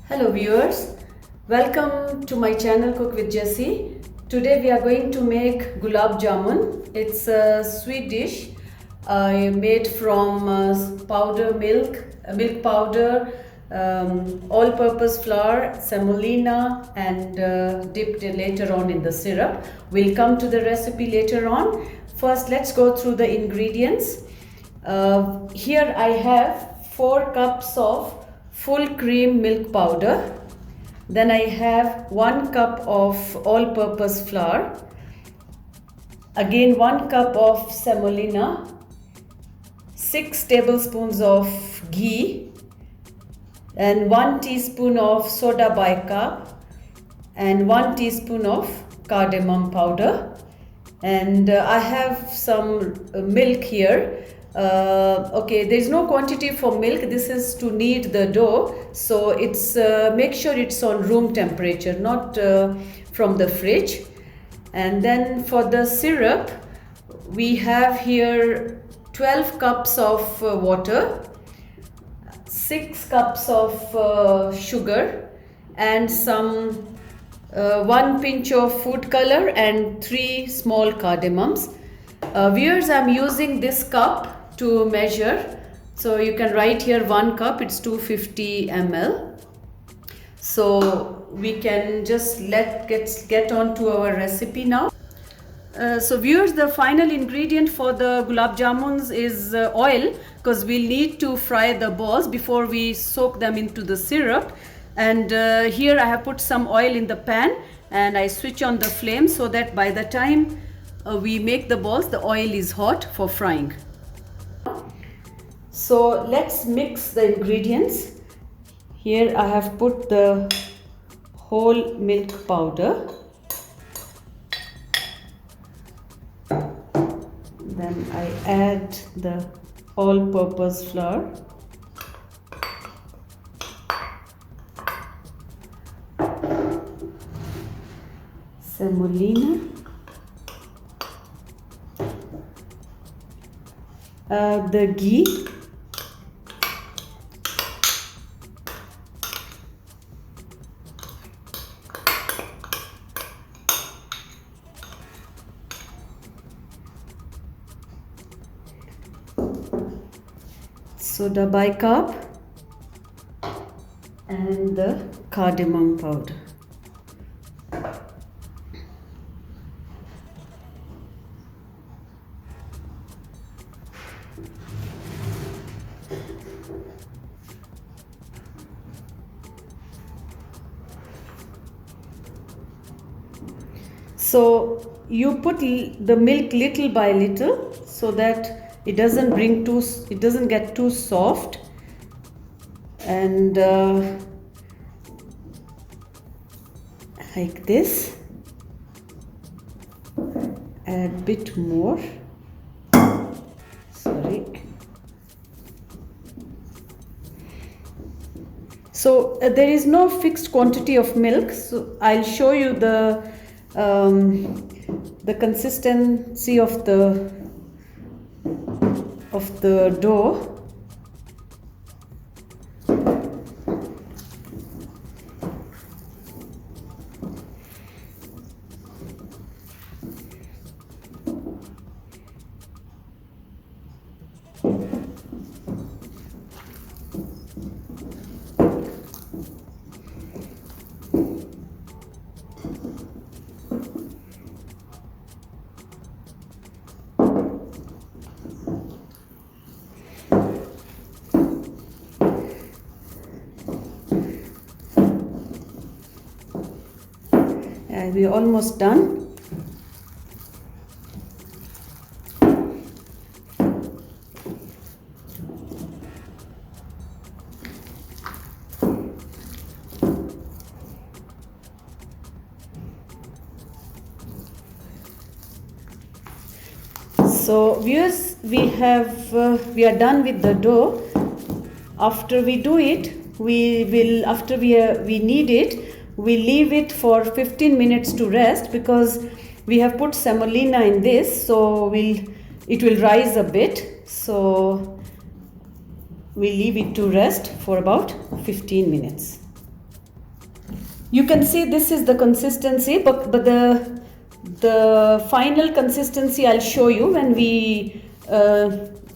Hello viewers, welcome to my channel Cook with Jessie. Today we are going to make gulab jamun. It's a sweet dish made from powder milk, milk powder, all-purpose flour, semolina and dipped later on in the syrup. We'll come to the recipe later on. First let's go through the ingredients. Here I have 4 cups of full cream milk powder. Then I have 1 cup of all-purpose flour. Again 1 cup of semolina, 6 tablespoons of ghee, and 1 teaspoon of soda bicarb, and 1 teaspoon of cardamom powder. And I have some milk here. Okay, there's no quantity for milk. This is to knead the dough, so it's make sure it's on room temperature, not from the fridge. And then for the syrup, we have here 12 cups of water, 6 cups of sugar, and some 1 pinch of food color and 3 small cardamoms. Viewers, I'm using this cup to measure, so you can write here 1 cup, it's 250 ml. So we can just get on to our recipe now. So viewers, the final ingredient for the gulab jamuns is oil, because we'll need to fry the balls before we soak them into the syrup. And here I have put some oil in the pan and I switch on the flame so that by the time we make the balls, the oil is hot for frying. So let's mix the ingredients. Here I have put the whole milk powder. Then I add the all-purpose flour. Semolina. The ghee. Soda bicarb and the cardamom powder. So you put the milk little by little so that it doesn't get too soft, and like this. Add a bit more. Sorry. So there is no fixed quantity of milk, so I'll show you the consistency of the dough. We're almost done. So viewers, we are done with the dough. After we do it, we knead it, we leave it for 15 minutes to rest, because we have put semolina in this, so it will rise a bit. So we leave it to rest for about 15 minutes. You can see this is the consistency, but the final consistency I'll show you when we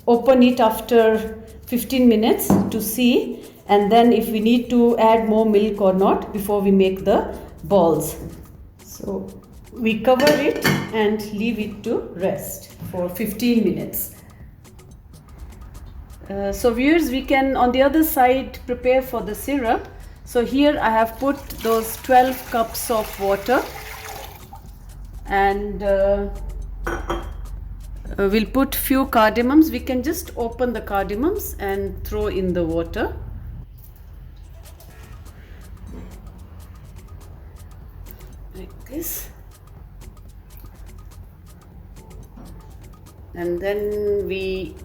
open it after 15 minutes to see, and then if we need to add more milk or not before we make the balls. So we cover it and leave it to rest for 15 minutes. So viewers, we can on the other side prepare for the syrup. So here I have put those 12 cups of water, and we'll put few cardamoms. We can just open the cardamoms and throw in the water. Like this. And then we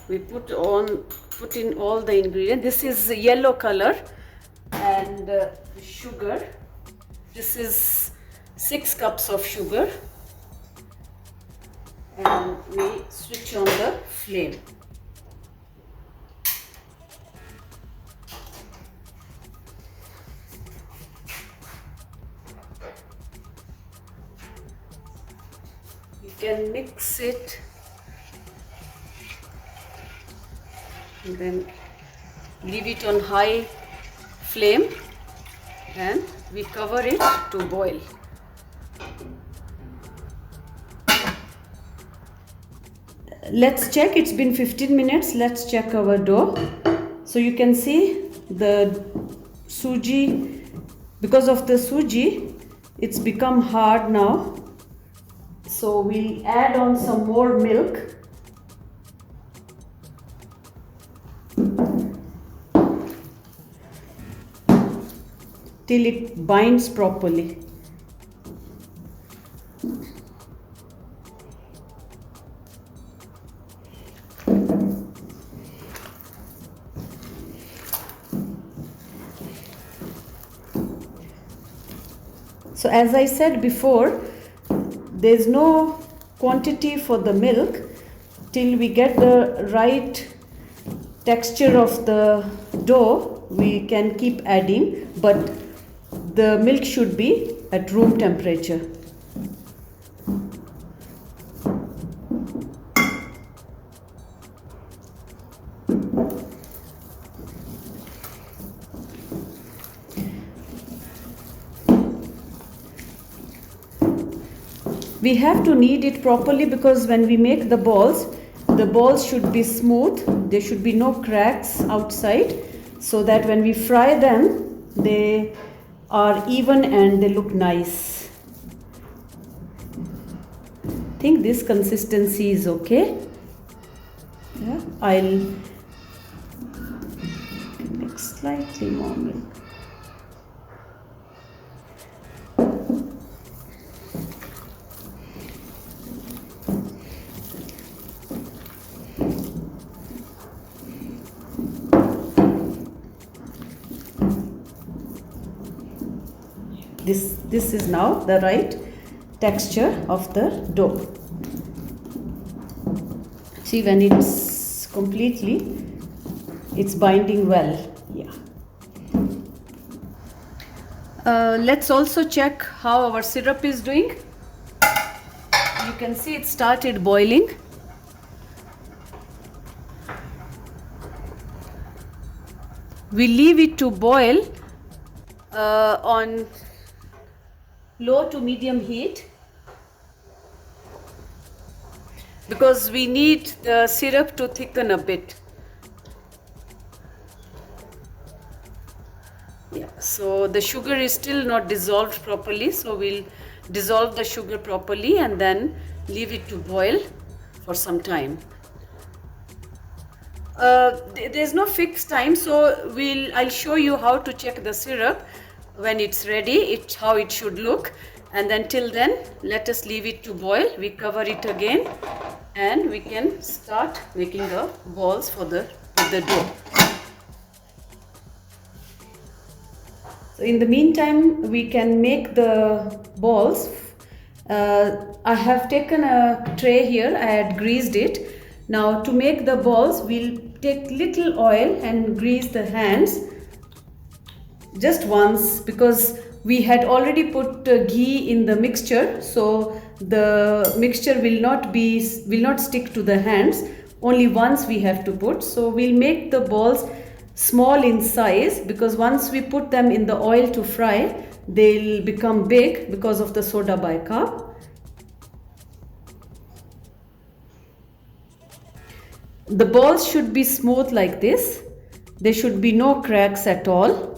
put in all the ingredients. This is yellow color and sugar. This is 6 cups of sugar, and we switch on the flame. You can mix it and then leave it on high flame, and we cover it to boil. Let's check, it's been 15 minutes. Let's check our dough. So you can see the suji, because of the suji, it's become hard now. So we'll add on some more milk. Till it binds properly. So as I said before, there's no quantity for the milk till we get the right texture of the dough. We can keep adding, but the milk should be at room temperature. We have to knead it properly because when we make the balls should be smooth. There should be no cracks outside, so that when we fry them, they are even and they look nice. I think this consistency is okay. Yeah, I'll mix slightly more milk. This is now the right texture of the dough. See, when it's completely, it's binding well. Yeah. Let's also check how our syrup is doing. You can see it started boiling. We leave it to boil on low to medium heat because we need the syrup to thicken a bit. Yeah, so the sugar is still not dissolved properly, so we'll dissolve the sugar properly and then leave it to boil for some time. There's no fixed time, so I'll show you how to check the syrup when it's ready, how it should look, and then till then let us leave it to boil. We cover it again and we can start making the balls for the dough. So in the meantime we can make the balls. I have taken a tray here, I had greased it. Now to make the balls, we'll take little oil and grease the hands just once, because we had already put ghee in the mixture, so the mixture will not stick to the hands. Only once we have to put. So we'll make the balls small in size, because once we put them in the oil to fry, they'll become big because of the soda bicarb. The balls should be smooth like this. There should be no cracks at all.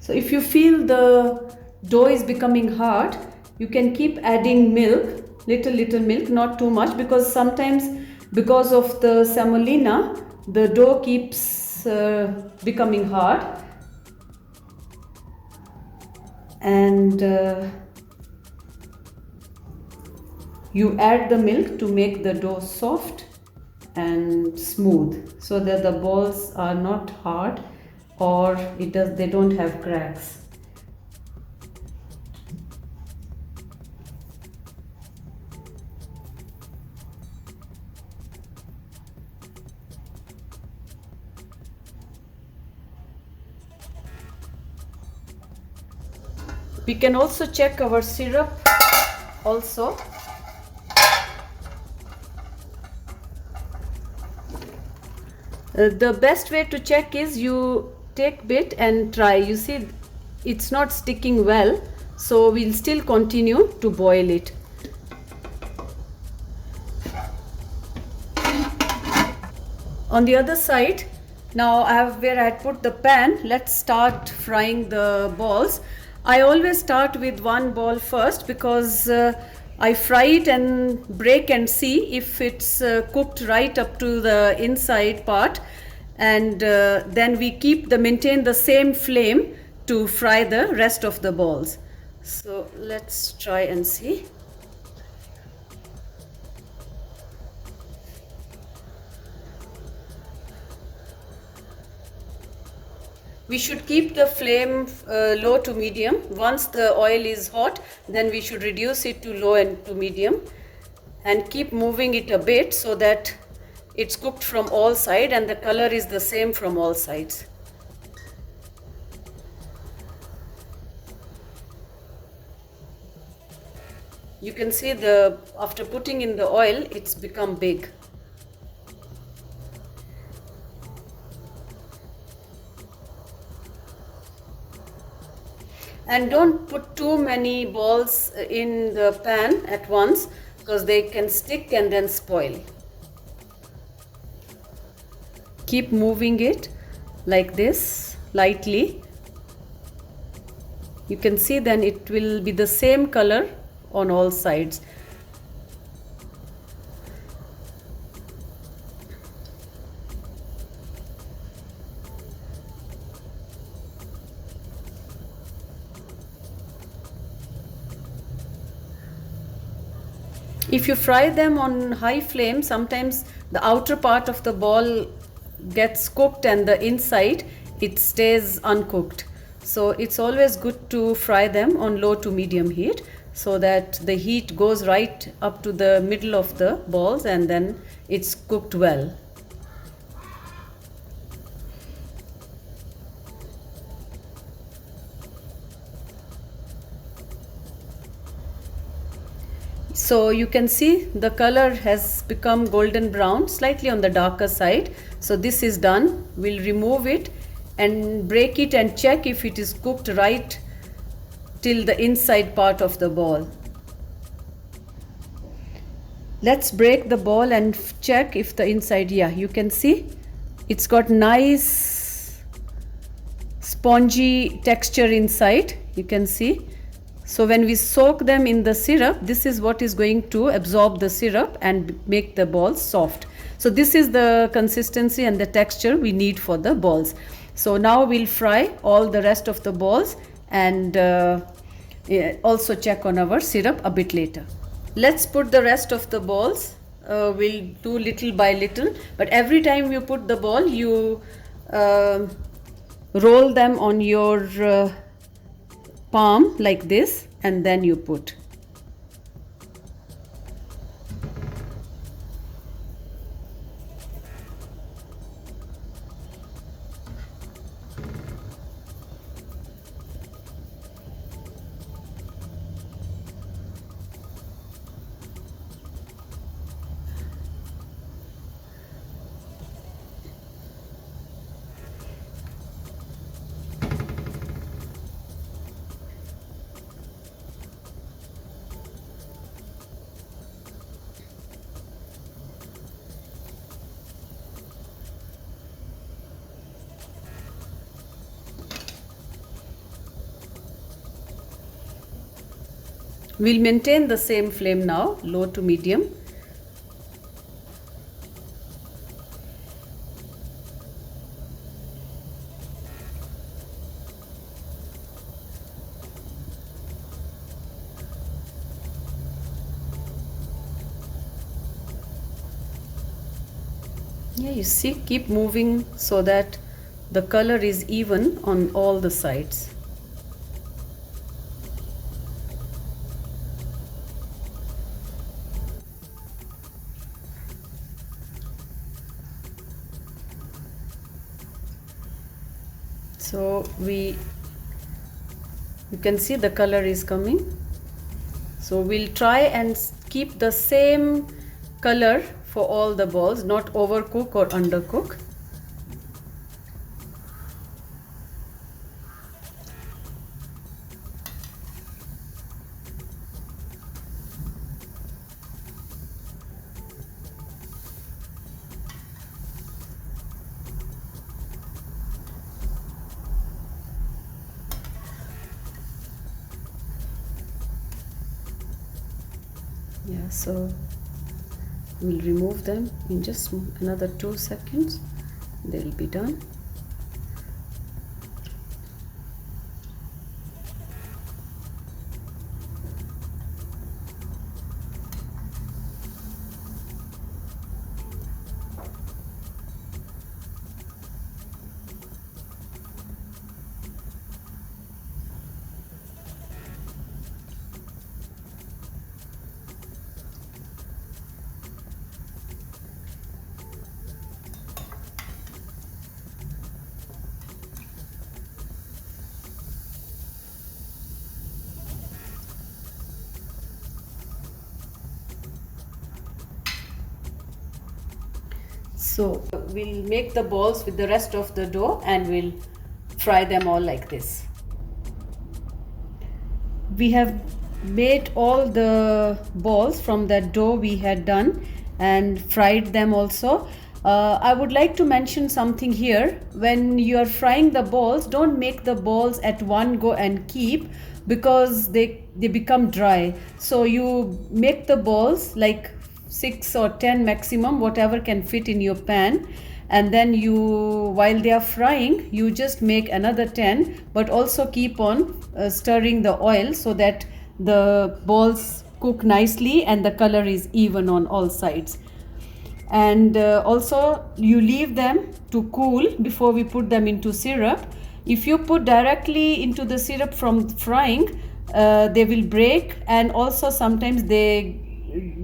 So if you feel the dough is becoming hard, you can keep adding milk, little milk, not too much, because sometimes because of the semolina, the dough keeps becoming hard. And you add the milk to make the dough soft and smooth, so that the balls are not hard or they don't have cracks. We can also check our syrup also. The best way to check is you take bit and try. You see it's not sticking well, so we'll still continue to boil it. On the other side, now where I had put the pan, let's start frying the balls. I always start with one ball first, because I fry it and break and see if it's cooked right up to the inside part, and then we maintain the same flame to fry the rest of the balls. So let's try and see. We should keep the flame low to medium. Once the oil is hot, then we should reduce it to low and to medium, and keep moving it a bit so that it's cooked from all sides and the color is the same from all sides. You can see after putting in the oil, it's become big. And don't put too many balls in the pan at once, because they can stick and then spoil. Keep moving it like this lightly. You can see then it will be the same color on all sides. If you fry them on high flame, sometimes the outer part of the ball gets cooked and the inside it stays uncooked. So it's always good to fry them on low to medium heat, so that the heat goes right up to the middle of the balls and then it's cooked well. So you can see the color has become golden brown, slightly on the darker side. So this is done. We'll remove it and break it and check if it is cooked right till the inside part of the ball. Let's break the ball and check if the inside, yeah, you can see it's got nice spongy texture inside, you can see. So when we soak them in the syrup, this is what is going to absorb the syrup and make the balls soft. So this is the consistency and the texture we need for the balls. So now we'll fry all the rest of the balls and also check on our syrup a bit later. Let's put the rest of the balls. We'll do little by little, but every time you put the ball, you roll them on your palm like this, and then you put. We'll maintain the same flame now, low to medium. Yeah, you see, keep moving so that the color is even on all the sides. So you can see the color is coming. So we'll try and keep the same color for all the balls, not overcook or undercook. Yeah, so we'll remove them in just another 2 seconds. They'll be done. So we'll make the balls with the rest of the dough and we'll fry them all like this. We have made all the balls from that dough we had done and fried them also. I would like to mention something here. When you are frying the balls, don't make the balls at one go and keep, because they become dry. So you make the balls like 6 or 10 maximum, whatever can fit in your pan, and then while they are frying, you just make another 10, but also keep on stirring the oil so that the balls cook nicely and the color is even on all sides. And also you leave them to cool before we put them into syrup. If you put directly into the syrup from frying, they will break, and also sometimes they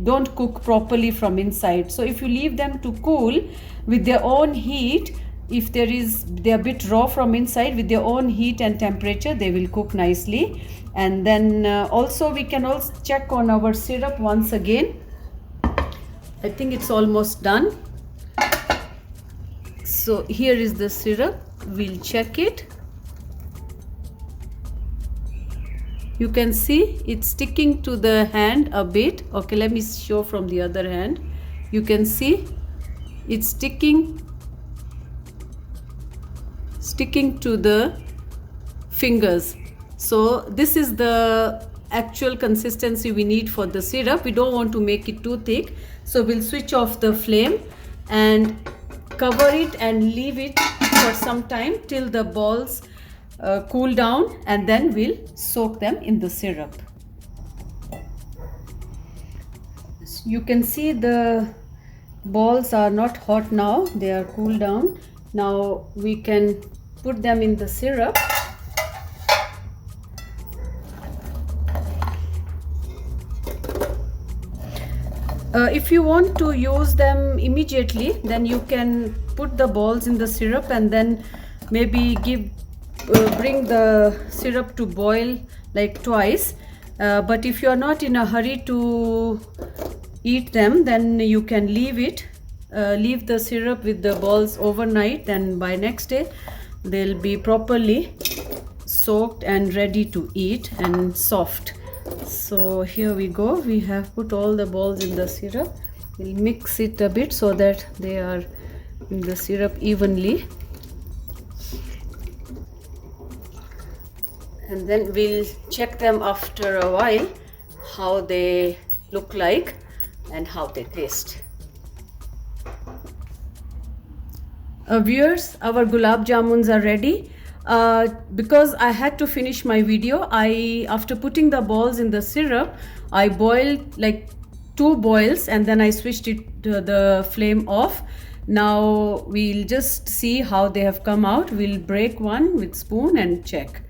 don't cook properly from inside. So if you leave them to cool with their own heat, if they're a bit raw from inside, with their own heat and temperature, they will cook nicely. And then also we can also check on our syrup once again. I think it's almost done. So here is the syrup. We'll check it. You can see it's sticking to the hand a bit. Okay, let me show from the other hand. You can see it's sticking to the fingers. So this is the actual consistency we need for the syrup. We don't want to make it too thick. So we'll switch off the flame and cover it and leave it for some time till the balls cool down, and then we'll soak them in the syrup. You can see the balls are not hot now, they are cooled down. Now we can put them in the syrup. If you want to use them immediately, then you can put the balls in the syrup and then maybe bring the syrup to boil like twice. But if you are not in a hurry to eat them, then you can leave the syrup with the balls overnight. Then by next day they'll be properly soaked and ready to eat and soft. So here we go, we have put all the balls in the syrup. We'll mix it a bit so that they are in the syrup evenly, and then we'll check them after a while how they look like and how they taste. Viewers, our gulab jamuns are ready. Because I had to finish my video, after putting the balls in the syrup, I boiled like 2 boils and then I switched the flame off. Now we'll just see how they have come out. We'll break one with spoon and check.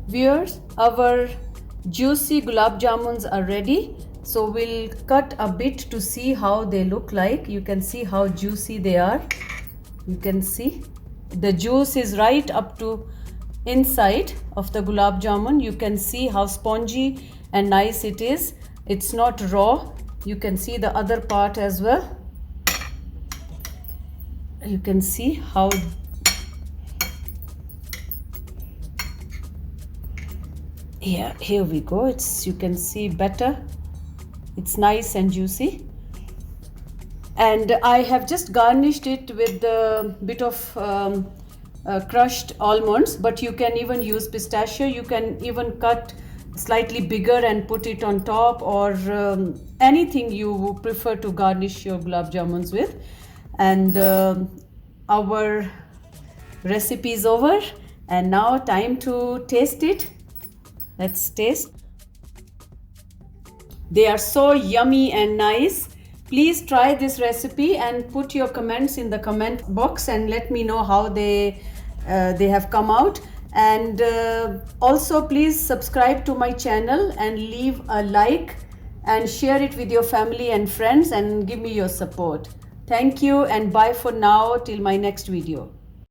Viewers, our juicy gulab jamuns are ready. So we'll cut a bit to see how they look like. You can see how juicy they are. You can see the juice is right up to inside of the gulab jamun. You can see how spongy and nice it is. It's not raw. You can see the other part as well. You can see how here we go. You can see better. It's nice and juicy, and I have just garnished it with a bit of crushed almonds, but you can even use pistachio. You can even cut slightly bigger and put it on top, or anything you prefer to garnish your gulab jamuns with. And our recipe is over, and now time to taste it. Let's taste. They are so yummy and nice. Please try this recipe and put your comments in the comment box and let me know how they have come out. And also please subscribe to my channel and leave a like and share it with your family and friends and give me your support. Thank you and bye for now till my next video.